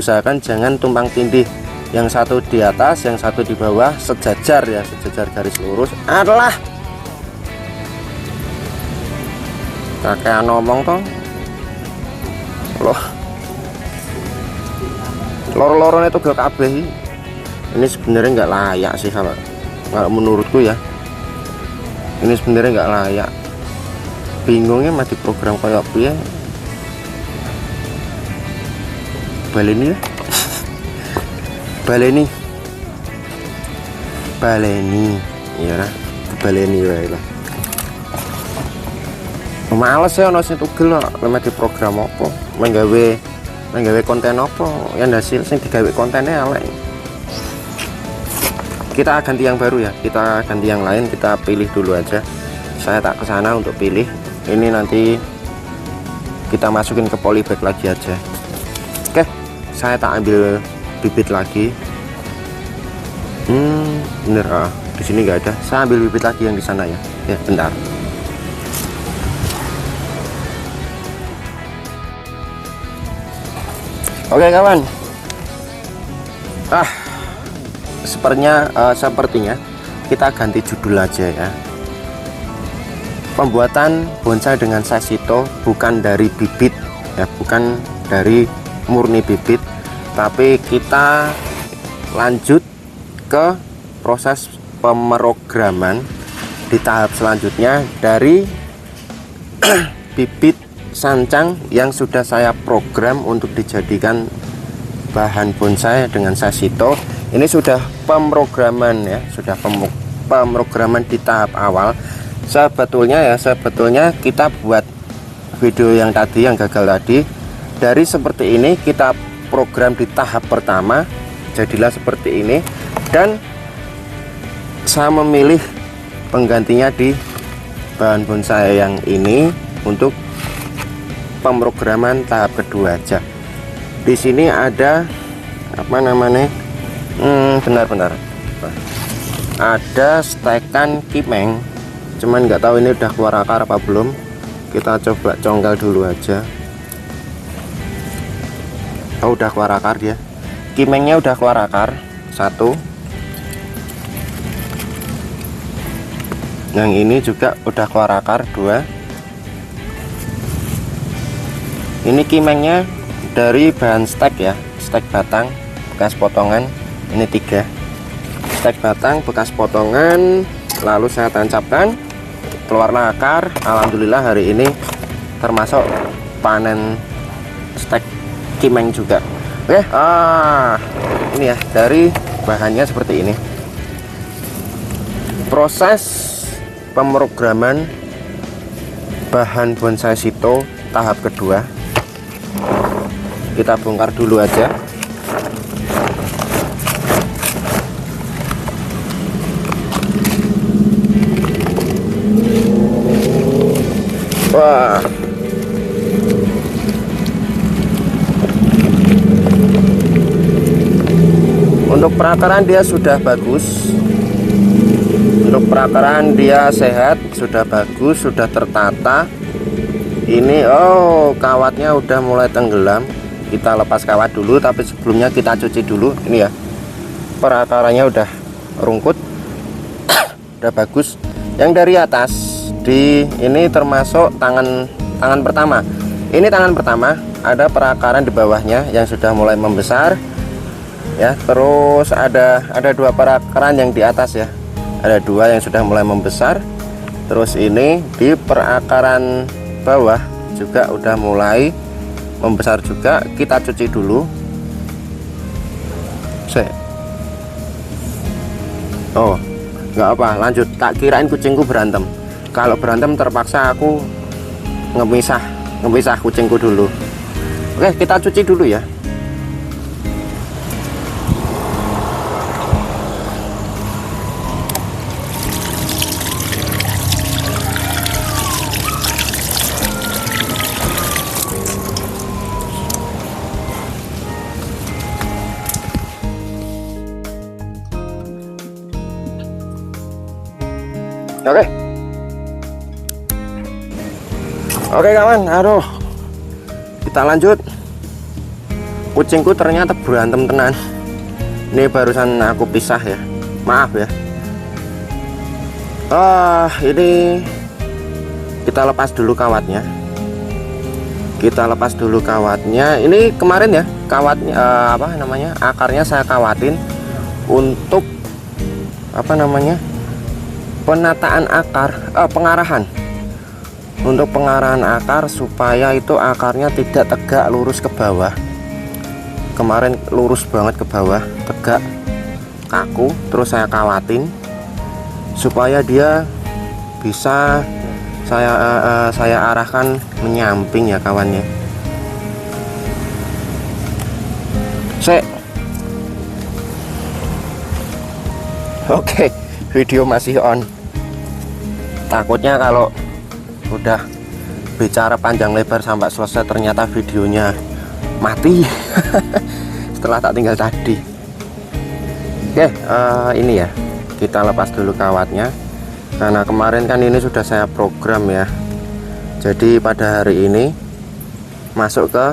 usahakan jangan tumpang tindih, yang satu di atas yang satu di bawah, sejajar ya, sejajar garis lurus. Adalah kakek ngomong toh loh, loro-lorone itu gak kabeh. Ini sebenarnya nggak layak sih kalau menurutku ya, ini sebenarnya nggak layak. Bingungnya masih program kayak piye. Baleni ya. baleni iya lah, baleni wae lah. Males ya ono sing tugel kok di program apa, menggawe konten apa yang hasil sing digawe kontennya elek. Kita ganti yang baru ya, kita ganti yang lain, kita pilih dulu aja. Saya tak kesana untuk pilih. Ini nanti kita masukin ke polybag lagi aja. Oke, saya tak ambil bibit lagi. Bener, di sini nggak ada. Saya ambil bibit lagi yang di sana ya. Ya, bentar. Oke kawan, sepertinya kita ganti judul aja ya. Pembuatan bonsai dengan sashito bukan dari bibit ya, bukan dari murni bibit, tapi kita lanjut ke proses pemrograman di tahap selanjutnya dari bibit sancang yang sudah saya program untuk dijadikan bahan bonsai dengan sashito. Ini sudah pemrograman ya, sudah pemrograman di tahap awal. Sebetulnya kita buat video yang tadi, yang gagal tadi, dari seperti ini kita program di tahap pertama, jadilah seperti ini, dan saya memilih penggantinya di bahan bonsai yang ini untuk pemrograman tahap kedua aja. Di sini ada apa namanya? Benar-benar ada stekan kimeng, cuman nggak tahu ini udah keluar akar apa belum. Kita coba congkel dulu aja. Oh, udah keluar akar dia. Kimengnya udah keluar akar satu. Yang ini juga udah keluar akar dua. Ini kimengnya dari bahan stek ya, stek batang bekas potongan. Ini 3 stek batang bekas potongan, lalu saya tancapkan, keluarlah akar. Alhamdulillah hari ini termasuk panen stek kimeng juga. Oke, ini ya, dari bahannya seperti ini. Proses pemrograman bahan bonsai shito tahap kedua kita bongkar dulu aja. Wah, untuk perakaran dia sudah bagus, untuk perakaran dia sehat, sudah bagus, sudah tertata. Ini kawatnya udah mulai tenggelam. Kita lepas kawat dulu, tapi sebelumnya kita cuci dulu. Ini ya, perakarannya udah rungkut, udah bagus. Yang dari atas ini termasuk tangan pertama. Ini tangan pertama, ada perakaran di bawahnya yang sudah mulai membesar ya. Terus ada 2 perakaran yang di atas ya, ada 2 yang sudah mulai membesar. Terus ini di perakaran bawah juga udah mulai membesar juga. Kita cuci dulu. Oh, nggak apa, lanjut. Tak kirain kucingku berantem. Kalau berantem terpaksa aku ngemisah kucingku dulu. Oke, kita cuci dulu ya. Oke kawan, aduh, kita lanjut. kucingku ternyata berantem tenan. Ini barusan aku pisah ya, maaf ya. Ini kita lepas dulu kawatnya. Ini kemarin ya kawatnya, akarnya saya kawatin untuk penataan akar, pengarahan. Untuk pengarahan akar supaya itu akarnya tidak tegak lurus ke bawah. Kemarin lurus banget ke bawah, tegak, kaku. Terus saya kawatin supaya dia bisa saya arahkan menyamping ya kawannya. Oke, video masih on. Takutnya kalau udah bicara panjang lebar sampai selesai ternyata videonya mati setelah tak tinggal tadi. Oke, ini ya, kita lepas dulu kawatnya karena kemarin kan ini sudah saya program ya. Jadi pada hari ini masuk ke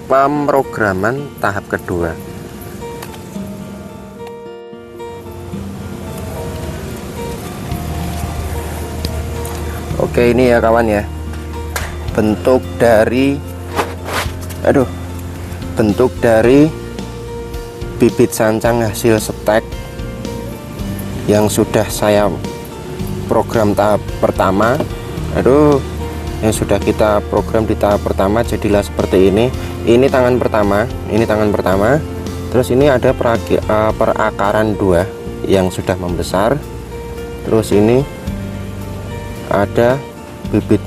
pemrograman tahap kedua. Oke, ini ya kawan ya, bentuk dari bibit sancang hasil stek yang sudah saya program tahap pertama. Yang sudah kita program di tahap pertama jadilah seperti ini. Ini tangan pertama, terus ini ada perakaran 2 yang sudah membesar. Terus ini ada bibit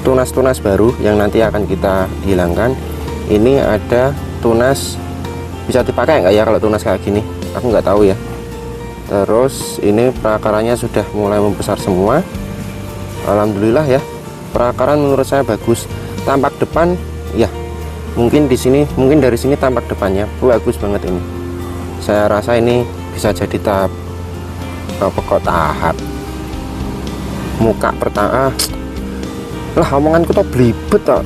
tunas-tunas baru yang nanti akan kita hilangkan. Ini ada tunas, bisa dipakai nggak ya kalau tunas kayak gini, aku nggak tahu ya. Terus ini perakarannya sudah mulai membesar semua, alhamdulillah ya. Perakaran menurut saya bagus. Tampak depan ya, mungkin dari sini tampak depannya bagus banget. Ini saya rasa ini bisa jadi tahap tahap muka pertama. Lah omonganku tuh belibet toh.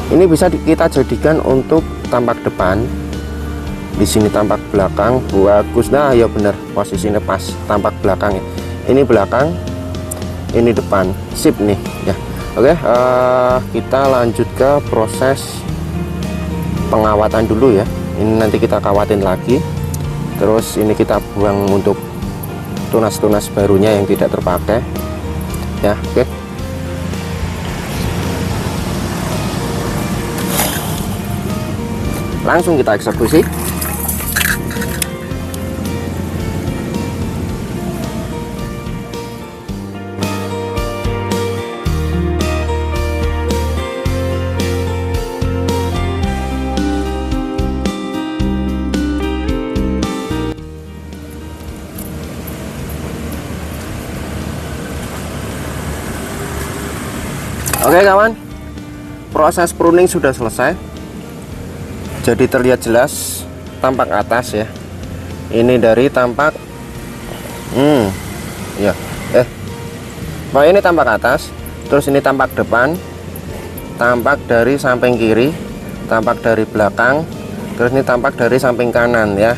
Ini bisa kita jadikan untuk tampak depan. Di sini tampak belakang bagus. Nah ya bener, posisinya pas tampak belakang ya. Ini belakang, ini depan, sip nih ya. Oke, kita lanjut ke proses pengawatan dulu ya. Ini nanti kita kawatin lagi. Terus ini kita buang untuk tunas-tunas barunya yang tidak terpakai ya. Oke, langsung kita eksekusi. Oke kawan, proses pruning sudah selesai. Jadi terlihat jelas tampak atas ya. Ini dari tampak ya ini tampak atas. Terus ini tampak depan, tampak dari samping kiri, tampak dari belakang, terus ini tampak dari samping kanan ya.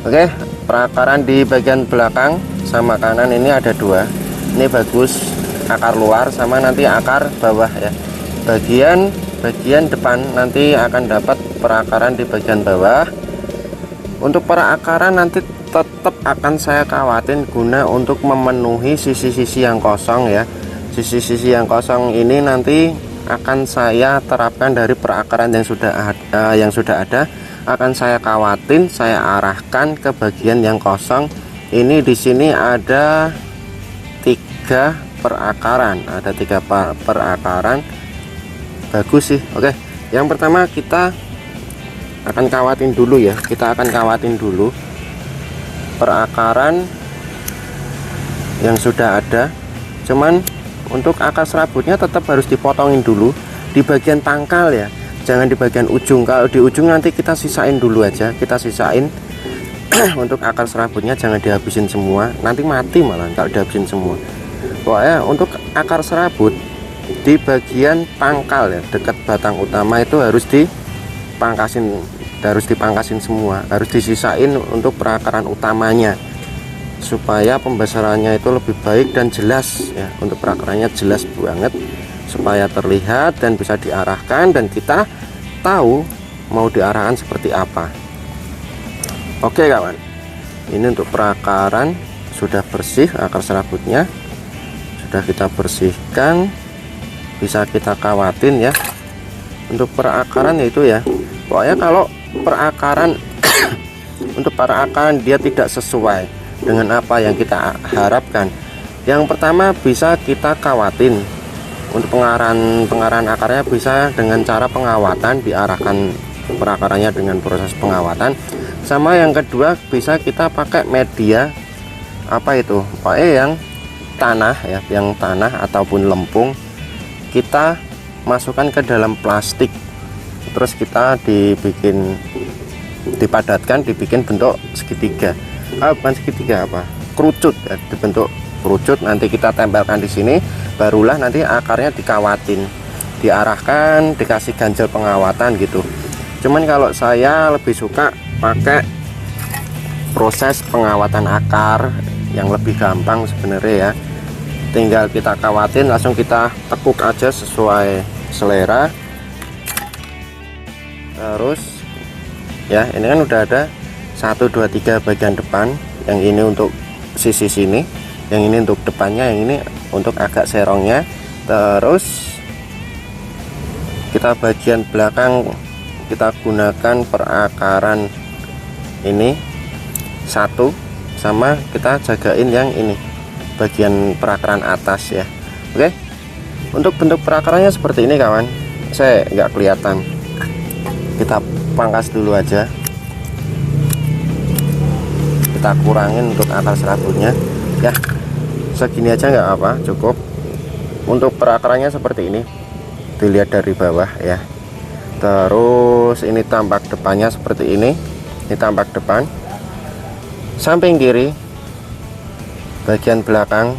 Oke, perakaran di bagian belakang sama kanan ini ada 2. Ini bagus, akar luar sama nanti akar bawah ya. Bagian depan nanti akan dapat perakaran di bagian bawah. Untuk perakaran nanti tetap akan saya kawatin guna untuk memenuhi sisi-sisi yang kosong ya. Sisi-sisi yang kosong ini nanti akan saya terapkan dari perakaran yang sudah ada, akan saya kawatin, saya arahkan ke bagian yang kosong. Ini di sini ada 3 perakaran, ada 3 perakaran bagus sih. Oke, yang pertama kita akan kawatin dulu ya. Kita akan kawatin dulu perakaran yang sudah ada. Cuman untuk akar serabutnya tetap harus dipotongin dulu di bagian pangkal ya, jangan di bagian ujung. Kalau di ujung nanti kita sisain dulu aja, kita sisain. Untuk akar serabutnya jangan dihabisin semua, nanti mati malah kalau dihabisin semua. Pokoknya untuk akar serabut di bagian pangkal ya, dekat batang utama itu harus dipangkasin semua, harus disisain untuk perakaran utamanya supaya pembesarannya itu lebih baik dan jelas ya. Untuk perakarannya jelas banget supaya terlihat dan bisa diarahkan dan kita tahu mau diarahkan seperti apa. Oke kawan, ini untuk perakaran sudah bersih, akar serabutnya sudah kita bersihkan, bisa kita kawatin ya. Untuk perakaran itu ya, pokoknya kalau perakaran untuk perakaran dia tidak sesuai dengan apa yang kita harapkan, yang pertama bisa kita kawatin. Untuk pengarahan akarnya bisa dengan cara pengawatan, diarahkan perakarannya dengan proses pengawatan. Sama yang kedua bisa kita pakai media apa itu, pokoknya yang tanah ya, yang tanah ataupun lempung kita masukkan ke dalam plastik, terus kita dipadatkan, dibikin bentuk segitiga, bukan segitiga, kerucut ya, dibentuk kerucut, nanti kita tempelkan di sini, barulah nanti akarnya dikawatin, diarahkan, dikasih ganjel pengawatan gitu. Cuman kalau saya lebih suka pakai proses pengawatan akar yang lebih gampang sebenarnya ya, tinggal kita kawatin, langsung kita tekuk aja sesuai selera. Terus ya, ini kan udah ada 1 2 3 bagian depan, yang ini untuk sisi sini, yang ini untuk depannya, yang ini untuk agak serongnya. Terus kita bagian belakang kita gunakan perakaran ini satu, sama kita jagain yang ini bagian perakaran atas ya. Oke, untuk bentuk perakarannya seperti ini kawan, saya nggak kelihatan, kita pangkas dulu aja, kita kurangin untuk akar serabutnya ya, segini aja nggak apa, cukup. Untuk perakarannya seperti ini, dilihat dari bawah ya. Terus ini tampak depannya seperti ini tampak depan, samping kiri, bagian belakang,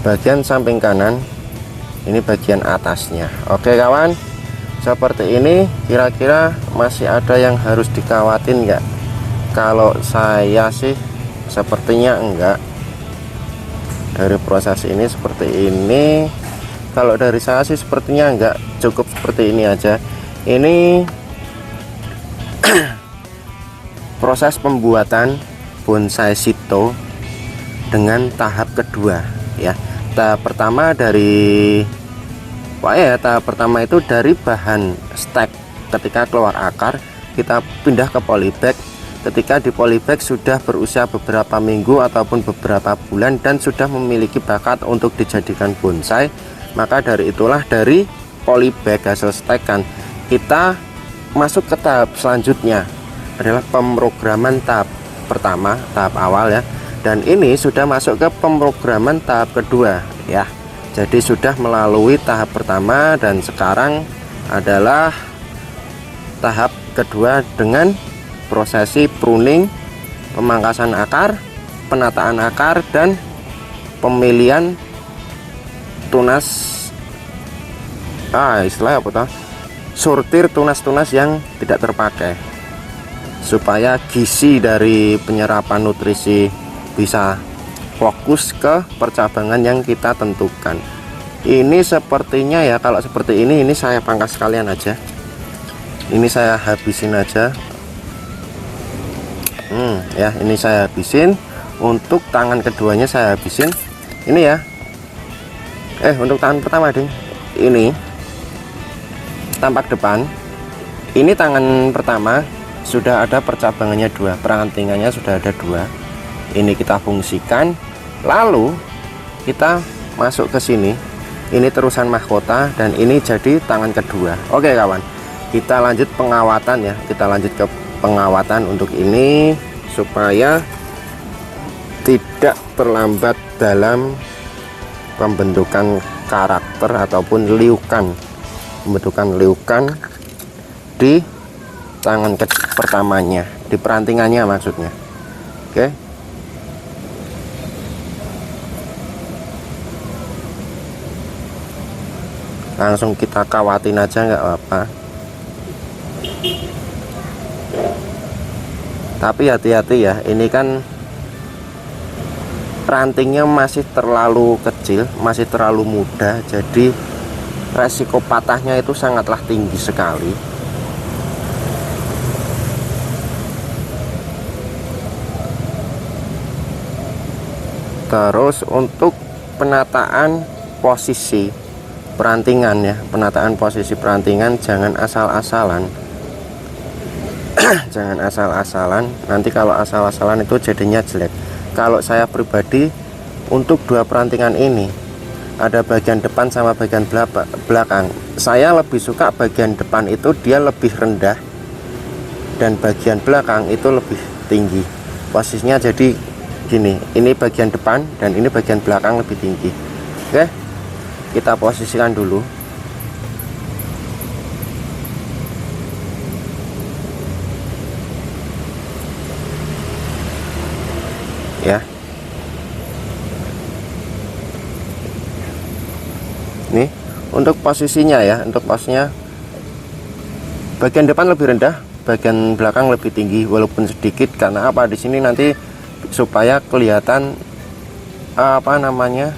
bagian samping kanan, ini bagian atasnya. Oke kawan, seperti ini. Kira-kira masih ada yang harus dikawatin nggak? Kalau saya sih sepertinya enggak. Dari proses ini seperti ini, kalau dari saya sih sepertinya enggak, cukup seperti ini aja. Ini proses pembuatan bonsai shito dengan tahap kedua ya. Tahap pertama tahap pertama itu dari bahan stek. Ketika keluar akar, kita pindah ke polybag. Ketika di polybag sudah berusia beberapa minggu ataupun beberapa bulan dan sudah memiliki bakat untuk dijadikan bonsai, maka dari itulah dari polybag hasil stekan kita masuk ke tahap selanjutnya, adalah pemrograman tahap pertama, tahap awal ya. Dan ini sudah masuk ke pemrograman tahap kedua ya. Jadi sudah melalui tahap pertama dan sekarang adalah tahap kedua dengan prosesi pruning, pemangkasan akar, penataan akar, dan pemilihan tunas, istilahnya apa toh? Sortir tunas-tunas yang tidak terpakai, supaya gizi dari penyerapan nutrisi bisa fokus ke percabangan yang kita tentukan. Ini sepertinya ya, kalau seperti ini saya pangkas sekalian aja, ini saya habisin aja. Ya, ini saya habisin. Untuk tangan keduanya saya habisin ini ya. Untuk tangan pertama ding, ini tampak depan, ini tangan pertama sudah ada percabangannya 2, perantingannya sudah ada 2. Ini kita fungsikan, lalu kita masuk ke sini, ini terusan mahkota, dan ini jadi tangan kedua. Oke kawan, kita lanjut pengawatan ya, kita lanjut ke pengawatan untuk ini supaya tidak terlambat dalam pembentukan karakter ataupun liukan, pembentukan liukan di tangan pertamanya, di perantingannya maksudnya. Oke, langsung kita kawatin aja nggak apa-apa. Tapi hati-hati ya, ini kan rantingnya masih terlalu kecil, masih terlalu muda, jadi resiko patahnya itu sangatlah tinggi sekali. Terus untuk penataan posisi perantingan ya, penataan posisi perantingan jangan asal-asalan. Jangan asal-asalan, nanti kalau asal-asalan itu jadinya jelek. Kalau saya pribadi untuk dua perantingan ini ada bagian depan sama bagian belakang, saya lebih suka bagian depan itu dia lebih rendah dan bagian belakang itu lebih tinggi posisinya. Jadi gini, ini bagian depan dan ini bagian belakang lebih tinggi. Oke, kita posisikan dulu. Ya, nih untuk posisinya ya, untuk posnya bagian depan lebih rendah, bagian belakang lebih tinggi walaupun sedikit. Karena apa, di sini nanti supaya kelihatan apa namanya,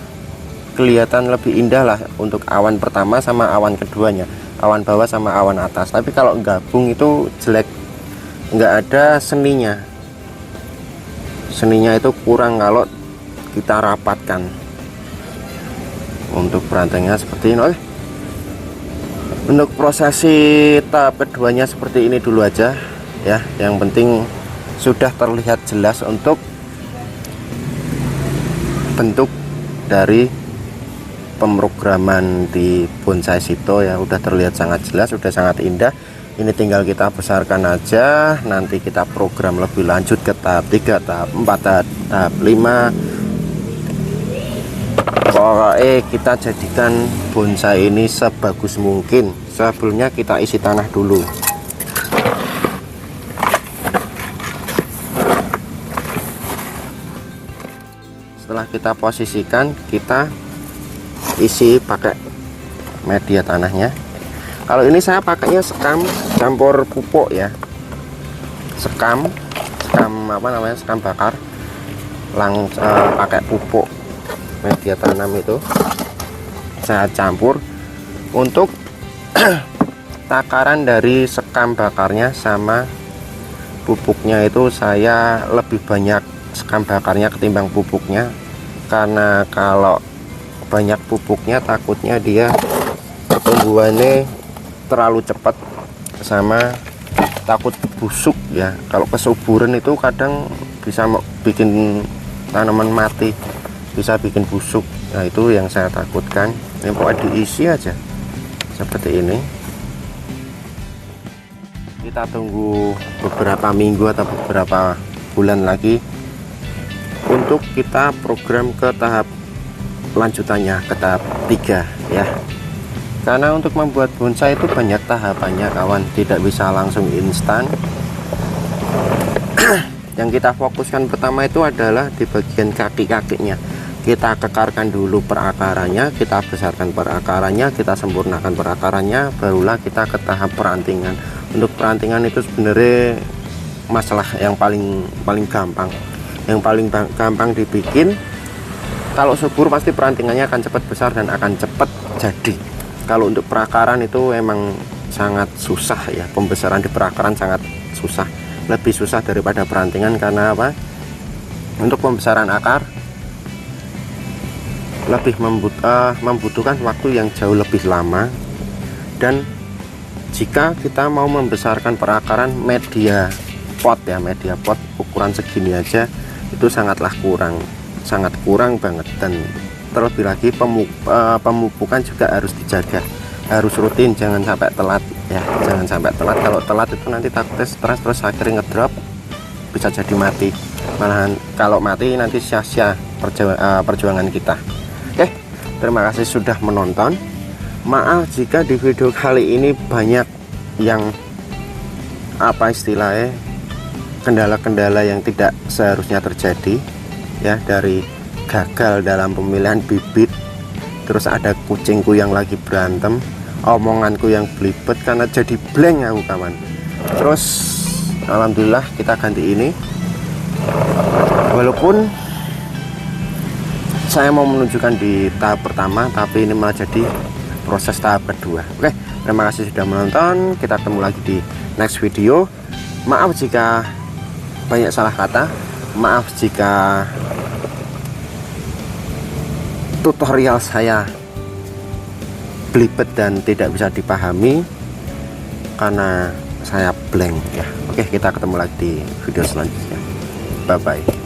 kelihatan lebih indah lah untuk awan pertama sama awan keduanya, awan bawah sama awan atas. Tapi kalau gabung itu jelek, nggak ada seninya. Seninya itu kurang kalau kita rapatkan. Untuk perantingnya seperti ini. Untuk prosesi tahap keduanya seperti ini dulu aja ya. Yang penting sudah terlihat jelas untuk bentuk dari pemrograman di bonsai Sito ya, udah terlihat sangat jelas, sudah sangat indah. Ini tinggal kita besarkan aja, nanti kita program lebih lanjut ke tahap 3, tahap 4, tahap 5. Pokoknya kita jadikan bonsai ini sebagus mungkin. Sebelumnya kita isi tanah dulu. Setelah kita posisikan, kita isi pakai media tanahnya. Kalau ini saya pakainya sekam campur pupuk ya, sekam apa namanya, sekam bakar, pakai pupuk media tanam itu saya campur. Untuk takaran dari sekam bakarnya sama pupuknya itu saya lebih banyak sekam bakarnya ketimbang pupuknya, karena kalau banyak pupuknya takutnya dia pertumbuhannya terlalu cepat sama takut busuk ya. Kalau kesuburan itu kadang bisa bikin tanaman mati, bisa bikin busuk. Nah itu yang saya takutkan. Ini pokoknya diisi aja seperti ini. Kita tunggu beberapa minggu atau beberapa bulan lagi untuk kita program ke tahap lanjutannya, ke tahap 3 ya. Karena untuk membuat bonsai itu banyak tahapannya kawan, tidak bisa langsung instan. Yang kita fokuskan pertama itu adalah di bagian kaki-kakinya. Kita kekarkan dulu perakarannya, kita besarkan perakarannya, kita sempurnakan perakarannya, barulah kita ke tahap perantingan. Untuk perantingan itu sebenarnya masalah yang paling gampang, yang paling gampang dibikin. Kalau subur pasti perantingannya akan cepat besar dan akan cepat jadi. Kalau untuk perakaran itu emang sangat susah ya, pembesaran di perakaran sangat susah, lebih susah daripada perantingan. Karena apa? Untuk pembesaran akar lebih membutuhkan waktu yang jauh lebih lama, dan jika kita mau membesarkan perakaran media pot ya, media pot ukuran segini aja itu sangatlah kurang, sangat kurang banget. Dan terlebih lagi pemupukan juga harus dijaga, harus rutin, jangan sampai telat ya, jangan sampai telat. Kalau telat itu nanti takutnya stres, terus akhirnya ngedrop, bisa jadi mati. Malahan kalau mati nanti sia-sia perjuangan kita. Oke, terima kasih sudah menonton. Maaf jika di video kali ini banyak yang apa istilahnya, kendala-kendala yang tidak seharusnya terjadi ya, dari gagal dalam pemilihan bibit terus ada kucingku yang lagi berantem, omonganku yang belibet karena jadi blank aku kawan. Terus alhamdulillah kita ganti ini, walaupun saya mau menunjukkan di tahap pertama, tapi ini malah jadi proses tahap kedua. Oke, terima kasih sudah menonton, kita ketemu lagi di next video. Maaf jika banyak salah kata, maaf jika tutorial saya belibet dan tidak bisa dipahami karena saya blank ya. Oke, kita ketemu lagi di video selanjutnya. Bye bye.